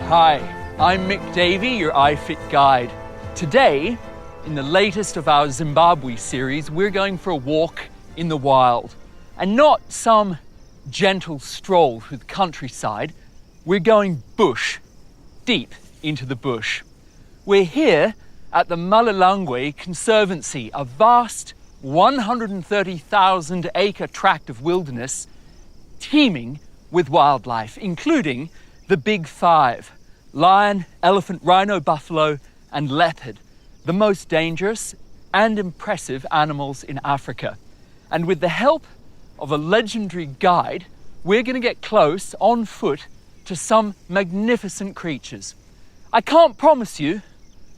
Hi, I'm Mick Davie, your iFit guide. Today, in the latest of our Zimbabwe series, we're going for a walk in the wild. And not some gentle stroll through the countryside, we're going bush, deep into the bush. We're here at the Malilangwe Conservancy, a vast 130,000 acre tract of wilderness teeming with wildlife, including the big five: lion, elephant, rhino, buffalo, and leopard, the most dangerous and impressive animals in Africa. And with the help of a legendary guide, we're going to get close on foot to some magnificent creatures. I can't promise you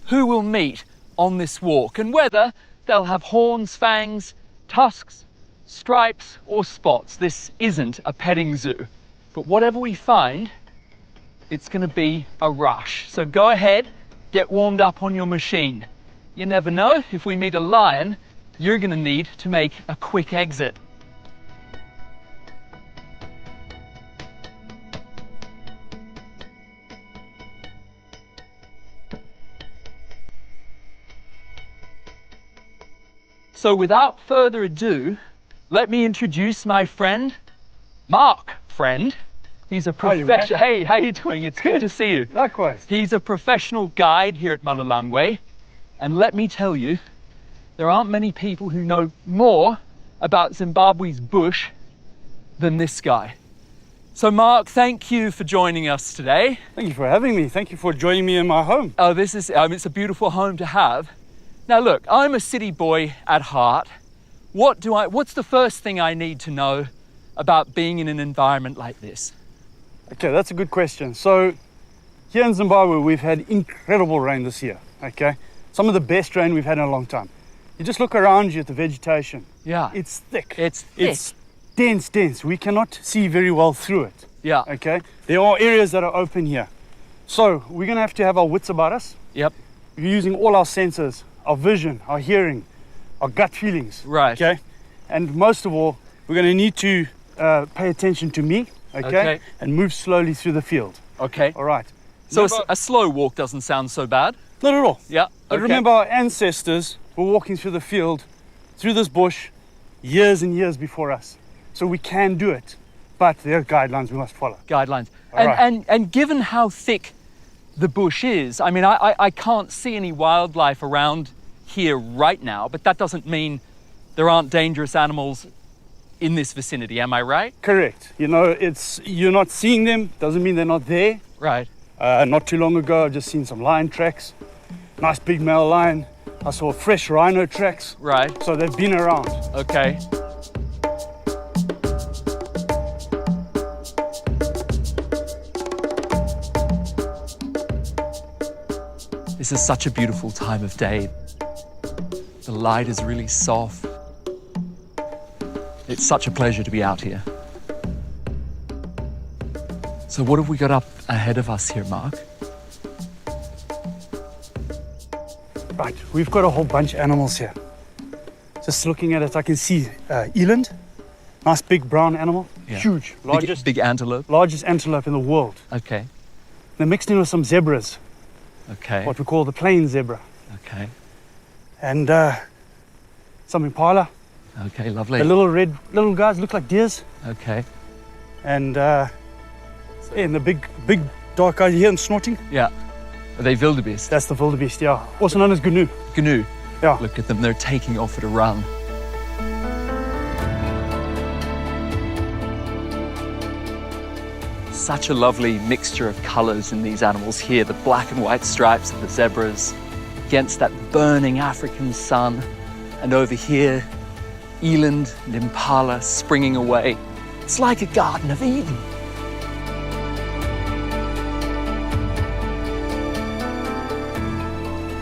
who we'll meet on this walk and whether they'll have horns, fangs, tusks, stripes, or spots. This isn't a petting zoo, but whatever we find, it's going to be a rush. So go ahead, get warmed up on your machine. You never know, if we meet a lion, you're going to need to make a quick exit. So without further ado, let me introduce my friend, Mark. Friend. He's a professional. Hey, how you doing? It's good to see you. Likewise. He's a professional guide here at Malilangwe. And let me tell you, there aren't many people who know more about Zimbabwe's bush than this guy. So Mark, thank you for joining us today. Thank you for having me. Thank you for joining me in my home. Oh, it's a beautiful home to have. Now look, I'm a city boy at heart. What's the first thing I need to know about being in an environment like this? Okay, that's a good question. So here in Zimbabwe, we've had incredible rain this year, okay? Some of the best rain we've had in a long time. You just look around you at the vegetation. Yeah. It's thick. It's thick. It's dense. We cannot see very well through it. Yeah. Okay? There are areas that are open here. So we're going to have our wits about us. Yep. We're using all our senses, our vision, our hearing, our gut feelings. Right. Okay? And most of all, we're going to need to pay attention to me. Okay? And move slowly through the field. Okay. All right. So a slow walk doesn't sound so bad. Not at all. Yeah. But remember, our ancestors were walking through the field, through this bush, years and years before us. So we can do it, but there are guidelines we must follow. Guidelines. Right. And given how thick the bush is, I mean, I can't see any wildlife around here right now, but that doesn't mean there aren't dangerous animals in this vicinity, am I right? Correct. You know, you're not seeing them, doesn't mean they're not there. Right. Not too long ago, I've just seen some lion tracks. Nice big male lion. I saw fresh rhino tracks. Right. So they've been around. Okay. This is such a beautiful time of day. The light is really soft. It's such a pleasure to be out here. So what have we got up ahead of us here, Mark? Right, we've got a whole bunch of animals here. Just looking at it, I can see eland. Nice big brown animal. Yeah. Huge. Big antelope. Largest antelope in the world. Okay. They're mixed in with some zebras. Okay. What we call the plain zebra. Okay. And some impala. Okay, lovely. The little guys look like deers. Okay. And the big dark guys here and snorting. Yeah. Are they wildebeest? That's the wildebeest, yeah. Also known as gnu. Gnu. Yeah. Look at them, they're taking off at a run. Such a lovely mixture of colours in these animals here, the black and white stripes of the zebras against that burning African sun. And over here, eland and impala springing away. It's like a Garden of Eden.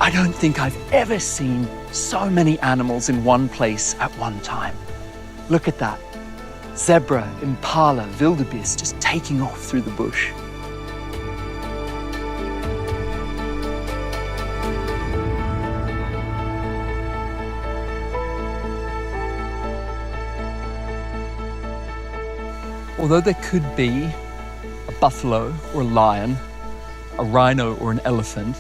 I don't think I've ever seen so many animals in one place at one time. Look at that. Zebra, impala, wildebeest just taking off through the bush. Although there could be a buffalo or a lion a rhino or an elephant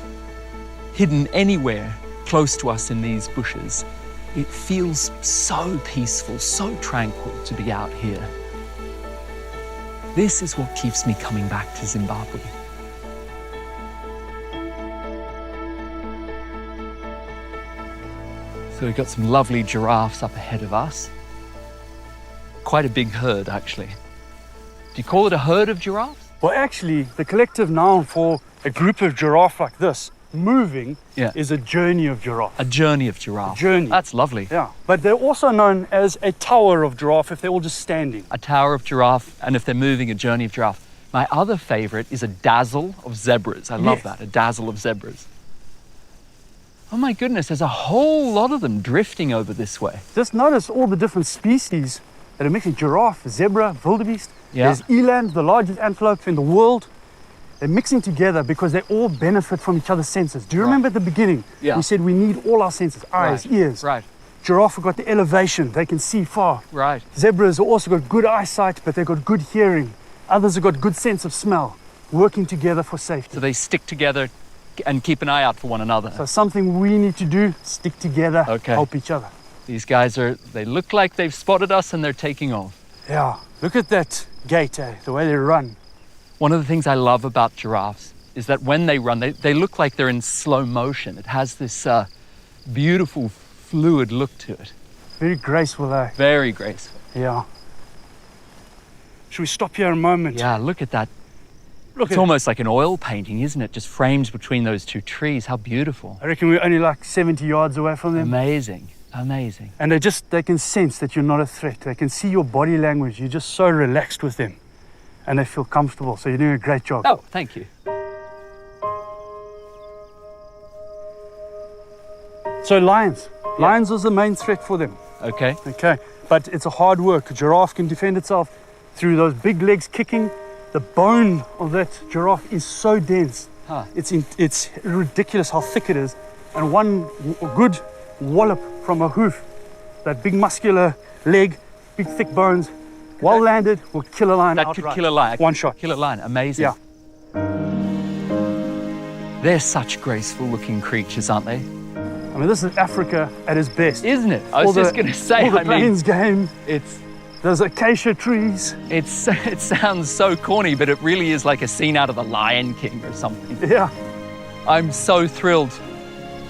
hidden anywhere close to us in these bushes, it feels so peaceful, so tranquil to be out here. This is what keeps me coming back to Zimbabwe. So we've got some lovely giraffes up ahead of us. Quite a big herd, actually. Do you call it a herd of giraffes? Well, actually, the collective noun for a group of giraffe like this, moving, is a journey of giraffe. A journey of giraffe. A journey. That's lovely. Yeah, but they're also known as a tower of giraffe if they're all just standing. A tower of giraffe, and if they're moving, a journey of giraffe. My other favorite is a dazzle of zebras. I love that, a dazzle of zebras. Oh my goodness, there's a whole lot of them drifting over this way. Just notice all the different species that are mixing: giraffe, zebra, wildebeest. Yeah. There's eland, the largest antelope in the world. They're mixing together because they all benefit from each other's senses. Do you remember at the beginning? Yeah. We said we need all our senses: eyes, ears. Right. Giraffe have got the elevation, they can see far. Right. Zebras have also got good eyesight, but they've got good hearing. Others have got good sense of smell, working together for safety. So they stick together and keep an eye out for one another. So something we need to do: stick together, help each other. These guys they look like they've spotted us and they're taking off. Yeah, look at that gait, the way they run. One of the things I love about giraffes is that when they run, they look like they're in slow motion. It has this beautiful, fluid look to it. Very graceful, though. Very graceful. Yeah. Should we stop here a moment? Yeah, look at that. Look, it's almost like an oil painting, isn't it? Just framed between those two trees. How beautiful. I reckon we're only like 70 yards away from them. Amazing, amazing. And they can sense that you're not a threat. They can see your body language. You're just so relaxed with them. And they feel comfortable. So you're doing a great job. Oh, thank you. So lions. Lions was the main threat for them. Okay. Okay. But it's a hard work. A giraffe can defend itself through those big legs kicking. The bone of that giraffe is so dense. Huh. It's ridiculous how thick it is. And one good wallop from a hoof, that big muscular leg, big thick bones, well landed, will kill a lion That outright. could kill a lion. One shot. Kill a lion. Amazing. Yeah. They're such graceful looking creatures, aren't they? I mean, this is Africa at its best. Isn't it? I was just going to say, all the plains game. it's There's acacia trees. it sounds so corny, but it really is like a scene out of The Lion King or something. Yeah. I'm so thrilled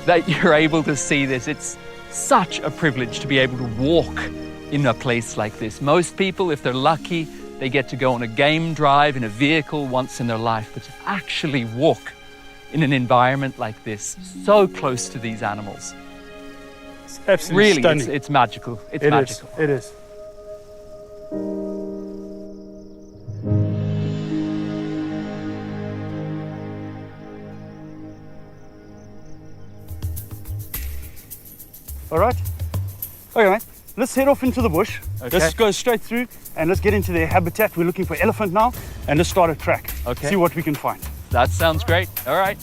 that you're able to see this. It's such a privilege to be able to walk in a place like this. Most people, if they're lucky, they get to go on a game drive in a vehicle once in their life, but to actually walk in an environment like this, so close to these animals. It's absolutely Really, stunning. it's magical. It's It magical. is. It is. All right. Okay, mate. Let's head off into the bush. Okay. Let's go straight through and let's get into their habitat. We're looking for elephant now, and let's start a track. Okay. See what we can find. That sounds great. All right.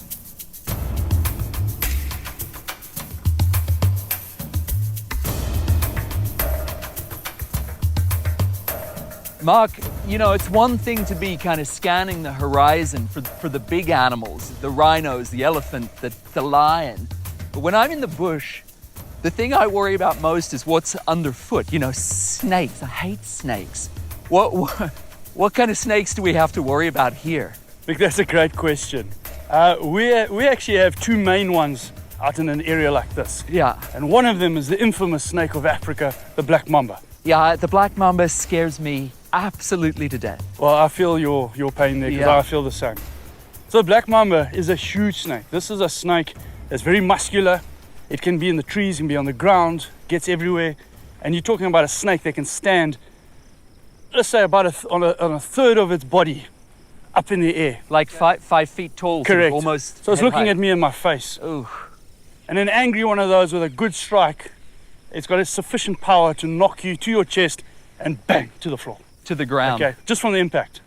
Mark, you know, it's one thing to be kind of scanning the horizon for the big animals, the rhinos, the elephant, the lion. But when I'm in the bush, the thing I worry about most is what's underfoot. You know, snakes. I hate snakes. What kind of snakes do we have to worry about here? I think that's a great question. We actually have two main ones out in an area like this. Yeah. And one of them is the infamous snake of Africa, the black mamba. Yeah, the black mamba scares me absolutely to death. Well, I feel your pain there because Yeah. I feel the same. So the black mamba is a huge snake. This is a snake that's very muscular. It can be in the trees, can be on the ground, gets everywhere. And you're talking about a snake that can stand, let's say about on a third of its body up in the air. Like 5 feet tall. sort of Correct. almost. So it's head looking height. at me in my face. Ooh. And an angry one of those with a good strike, it's got a sufficient power to knock you to your chest and bang to the floor. To the ground. Okay, just from the impact.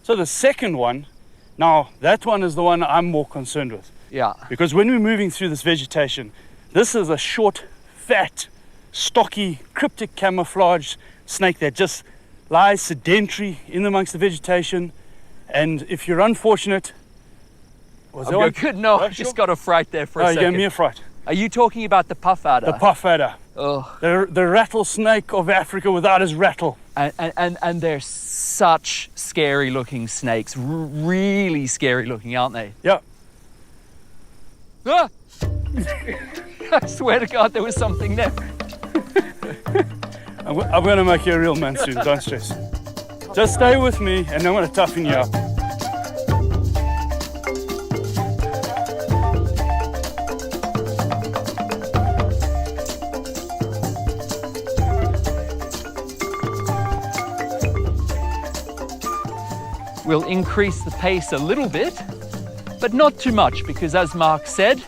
So the second one, now that one is the one I'm more concerned with. Yeah. Because when we're moving through this vegetation, this is a short, fat, stocky, cryptic camouflage snake that just lies sedentary in amongst the vegetation. And if you're unfortunate, Was I'm that one? good. No, Oh, I just sure. got a fright there for a Oh, you second. gave me a fright. Are you talking about the puff adder? The puff adder. Oh, The rattlesnake of Africa without his rattle. and they're such scary looking snakes. Really scary looking, aren't they? Yeah. Ah! I swear to God there was something there. I'm going to make you a real man soon, don't stress. Just stay with me and I'm going to toughen you up. We'll increase the pace a little bit, but not too much, because as Mark said,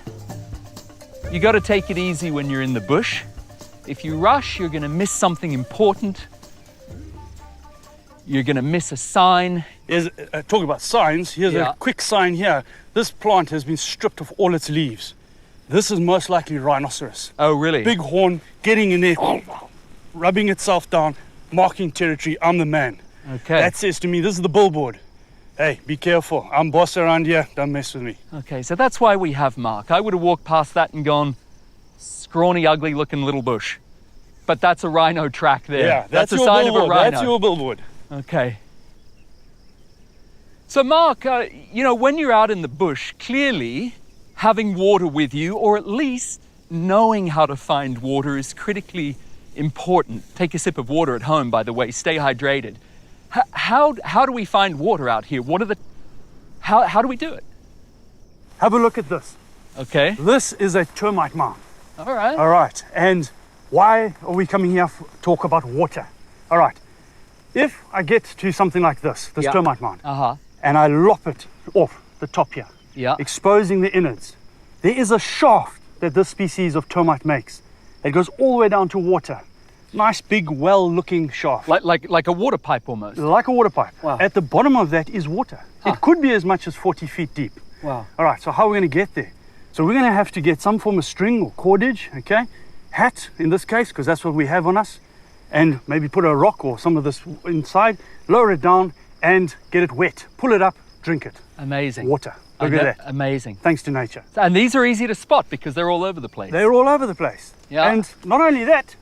you got to take it easy when you're in the bush. If you rush, you're going to miss something important. You're going to miss a sign. Talk about signs. Here's Yeah. a quick sign here. This plant has been stripped of all its leaves. This is most likely rhinoceros. Oh, really? Big horn, getting in there, rubbing itself down, marking territory. I'm the man. Okay. That says to me, this is the billboard. Hey, be careful. I'm boss around here. Don't mess with me. Okay, so that's why we have Mark. I would have walked past that and gone, scrawny, ugly looking little bush. But that's a rhino track there. Yeah, that's a your sign billboard. of a rhino. That's your billboard. Okay. So Mark, when you're out in the bush, clearly having water with you, or at least knowing how to find water, is critically important. Take a sip of water at home, by the way. Stay hydrated. How do we find water out here? How do we do it? Have a look at this. Okay. This is a termite mound. All right. All right. And why are we coming here to talk about water? All right. If I get to something like this Yeah. termite mound, Uh-huh. and I lop it off the top here, Yeah. exposing the innards, there is a shaft that this species of termite makes. It goes all the way down to water. Nice, big, well-looking shaft. Like a water pipe almost. Like a water pipe. Wow. At the bottom of that is water. It could be as much as 40 feet deep. Wow. All right, so how are we going to get there? So we're going to have to get some form of string or cordage, okay? Hat, in this case, because that's what we have on us. And maybe put a rock or some of this inside, lower it down, and get it wet. Pull it up, drink it. Amazing. Water. Look at that. Amazing. Thanks to nature. And these are easy to spot because they're all over the place. They're all over the place. Yeah. And not only that,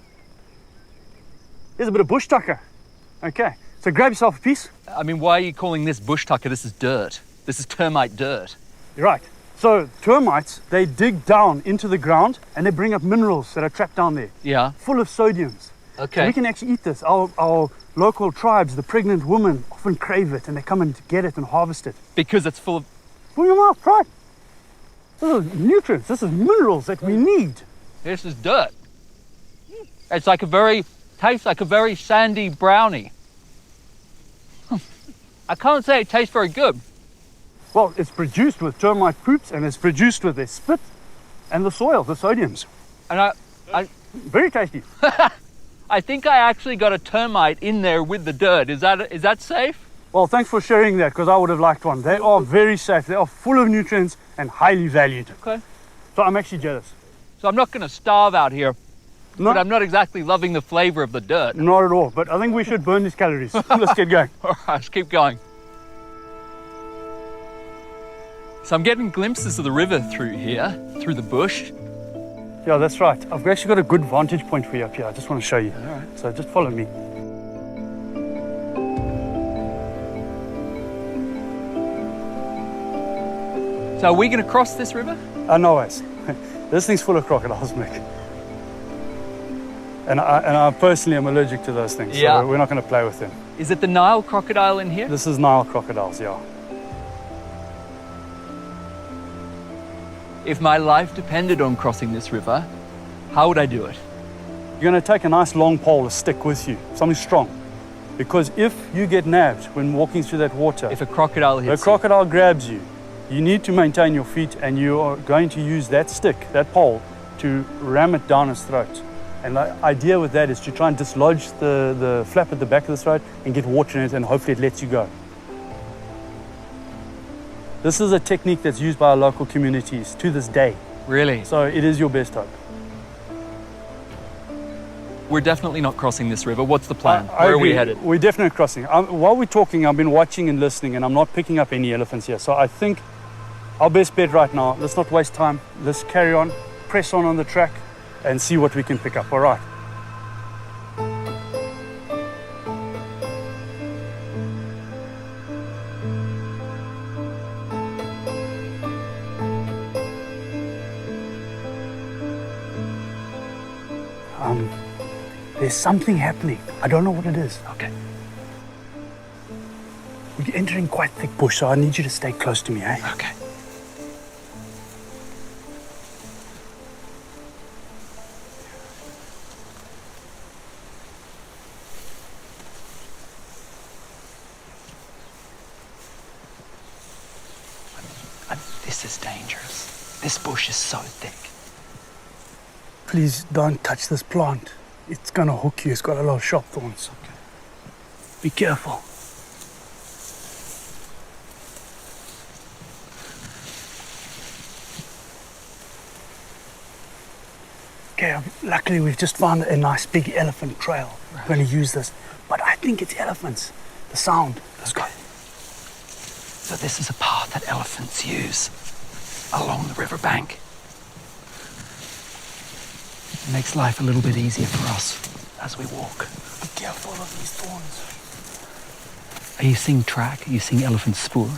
there's a bit of bush tucker. Okay, so grab yourself a piece. I mean, why are you calling this bush tucker? This is dirt. This is termite dirt. You're right. So termites, they dig down into the ground and they bring up minerals that are trapped down there, Yeah. full of sodiums. So Okay. we can actually eat this. Our local tribes, the pregnant women, often crave it and they come and get it and harvest it. Because it's full of... Pull your mouth, try it. This is nutrients, this is minerals that we need. This is dirt. It's like tastes like a very sandy brownie. I can't say it tastes very good. Well, it's produced with termite poops and it's produced with their spit and the soil, the sodiums. And Very tasty. I think I actually got a termite in there with the dirt. Is that safe? Well, thanks for sharing that because I would have liked one. They are very safe. They are full of nutrients and highly valued. Okay. So I'm actually jealous. So I'm not going to starve out here, No, but I'm not exactly loving the flavor of the dirt. not at all. But I think we should burn these calories. Let's get going. All right, let's keep going. So I'm getting glimpses of the river through here, through the bush. Yeah, that's right. I've actually got a good vantage point for you up here. I just want to show you. All right. So just follow me. So are we going to cross this river? No ways. This thing's full of crocodiles, Mick. And I personally am allergic to those things. Yeah. So we're not going to play with them. Is it the Nile crocodile in here? This is Nile crocodiles, yeah. If my life depended on crossing this river, how would I do it? You're going to take a nice long pole, a stick with you, something strong. Because if you get nabbed when walking through that water, If a crocodile the hits crocodile grabs you, you need to maintain your feet and you are going to use that stick, that pole, to ram it down its throat. And the idea with that is to try and dislodge the flap at the back of the throat and get water in it and hopefully it lets you go. This is a technique that's used by our local communities to this day. you? Really? So it is your best hope. We're definitely not crossing this river. What's the plan? I Where are we agree. headed? We're definitely crossing. While we're talking, I've been watching and listening and I'm not picking up any elephants here. So I think Our best bet right now, let's not waste time. Let's carry on, press on the track, and see what we can pick up. All right. There's something happening. I don't know what it is. Okay. We're entering quite thick bush, so I need you to stay close to me, eh? Okay. This is dangerous. This bush is so thick. Please don't touch this plant. It's gonna hook you. It's got a lot of sharp thorns. Okay. Be careful. Okay, luckily we've just found a nice big elephant trail. Right. We're gonna use this, but I think it's elephants. The sound. Let's go. So this is a path that elephants use along the riverbank. It makes life a little bit easier for us as we walk. Be careful of these thorns. Are you seeing track? Are you seeing elephant spoor?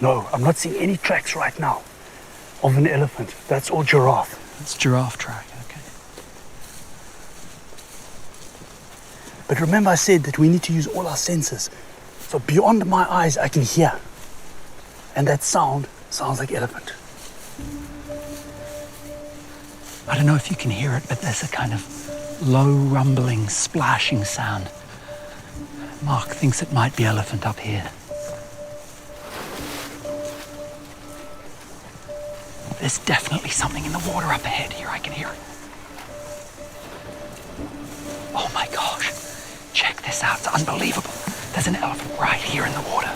No, I'm not seeing any tracks right now of an elephant. That's all giraffe. It's giraffe track, okay. But remember I said that we need to use all our senses. So beyond my eyes, I can hear. And that sound sounds like elephant. I don't know if you can hear it, but there's a kind of low rumbling, splashing sound. Mark thinks it might be elephant up here. There's definitely something in the water up ahead here. I can hear it. Oh my gosh. Check this out. It's unbelievable. There's an elephant right here in the water.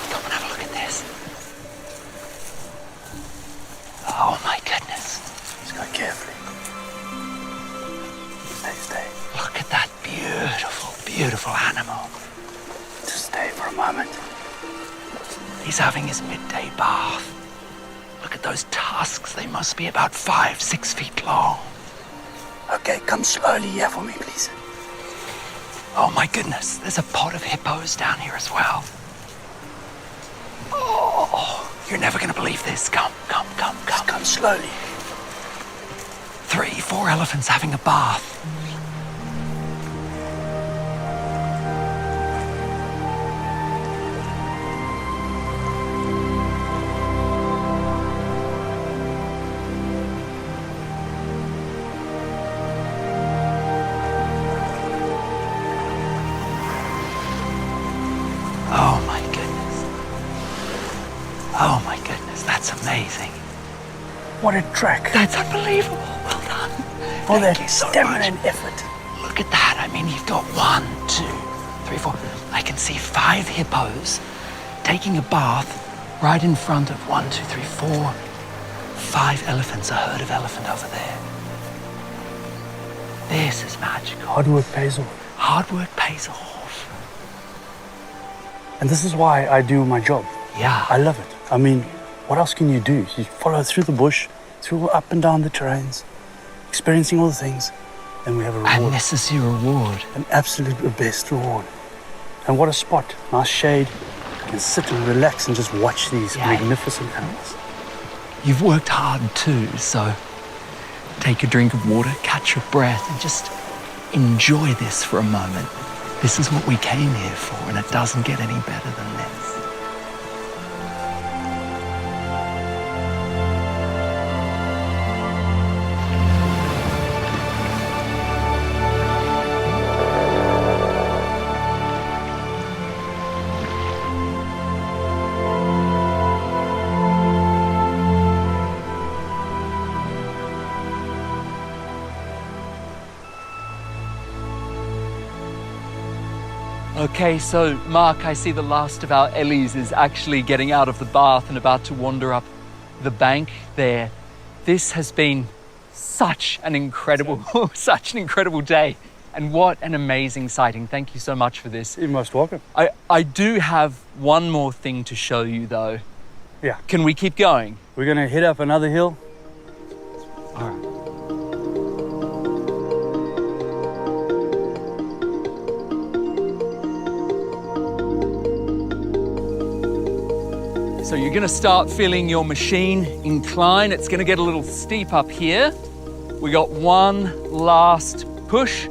Come and have a look at this. Oh my goodness. Just go carefully. Stay. Look at that beautiful, beautiful animal. Just stay for a moment. He's having his midday bath. Look at those tusks. They must be about 5-6 feet long. Okay, come slowly here for me, please. Oh my goodness, there's a pod of hippos down here as well. Oh, you're never going to believe this. Come. Just come slowly. 3-4 elephants having a bath. Oh my goodness, that's amazing. What a track. That's unbelievable. Well done. All Thank that you so stamina much. and effort. Look at that. I mean, you've got 1, 2, 3, 4. I can see 5 hippos taking a bath right in front of 1, 2, 3, 4, 5 elephants, a herd of elephant over there. This is magical. Hard work pays off. Hard work pays off. And this is why I do my job. Yeah. I love it. I mean, what else can you do? You follow through the bush, through up and down the terrains, experiencing all the things, and we have a reward. And this is your reward. An absolute best reward. And what a spot. Nice shade. You can sit and relax and just watch these magnificent animals. You've worked hard too, so take a drink of water, catch your breath, and just enjoy this for a moment. This is what we came here for, and it doesn't get any better than this. Okay, so Mark, I see the last of our Ellies is actually getting out of the bath and about to wander up the bank there. This has been such an incredible day. And what an amazing sighting. Thank you so much for this. You're most welcome. I do have one more thing to show you though. Yeah. Can we keep going? We're gonna head up another hill. All right. So you're gonna start feeling your machine incline. It's gonna get a little steep up here. We got one last push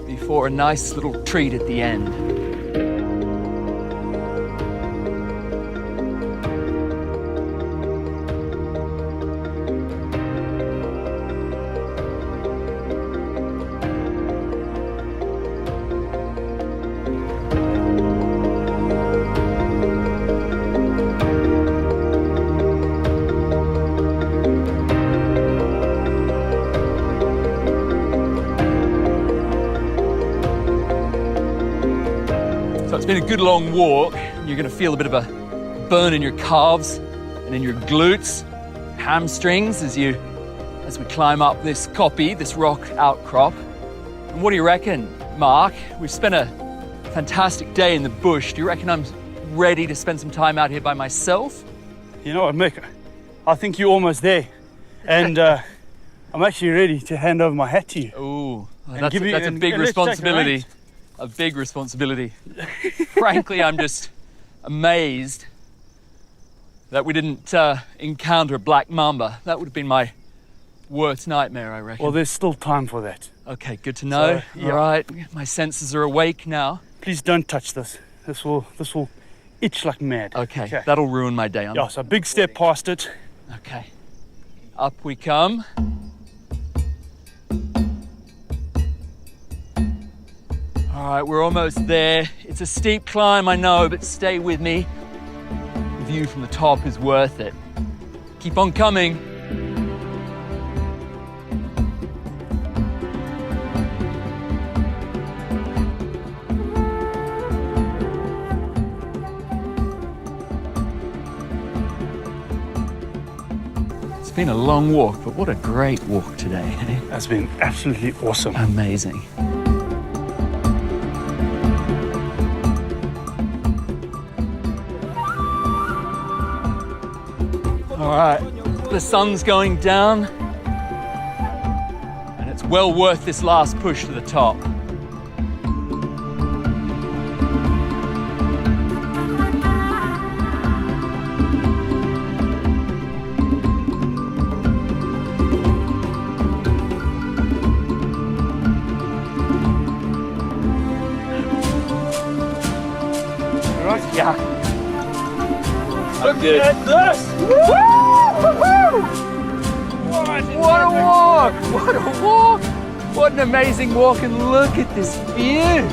before a nice little treat at the end. So it's been a good long walk. You're gonna feel a bit of a burn in your calves and in your glutes, hamstrings as we climb up this kopje, this rock outcrop. And what do you reckon, Mark? We've spent a fantastic day in the bush. Do you reckon I'm ready to spend some time out here by myself? You know what, Mick? I think you're almost there. And I'm actually ready to hand over my hat to you. Ooh, And that's give you- a and- big and let's take a responsibility. ride. A big responsibility. Frankly, I'm just amazed that we didn't encounter a black mamba. That would have been my worst nightmare, I reckon. Well, there's still time for that. Okay, good to know. So, yeah. All right, my senses are awake now. Please don't touch this. This will itch like mad. Okay, that'll ruin my day. Yeah, so big step past it. Okay, up we come. All right, we're almost there. It's a steep climb, I know, but stay with me. The view from the top is worth it. Keep on coming. It's been a long walk, but what a great walk today, eh? That's been absolutely awesome. Amazing. All right, the sun's going down, and it's well worth this last push to the top. Right? Yeah. Look good. at this! What a walk! What a walk! What an amazing walk, and look at this view!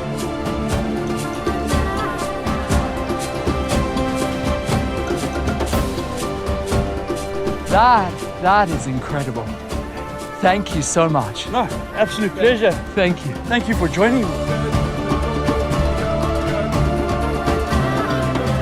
That is incredible. Thank you so much. No, absolute pleasure. Thank you. Thank you for joining me.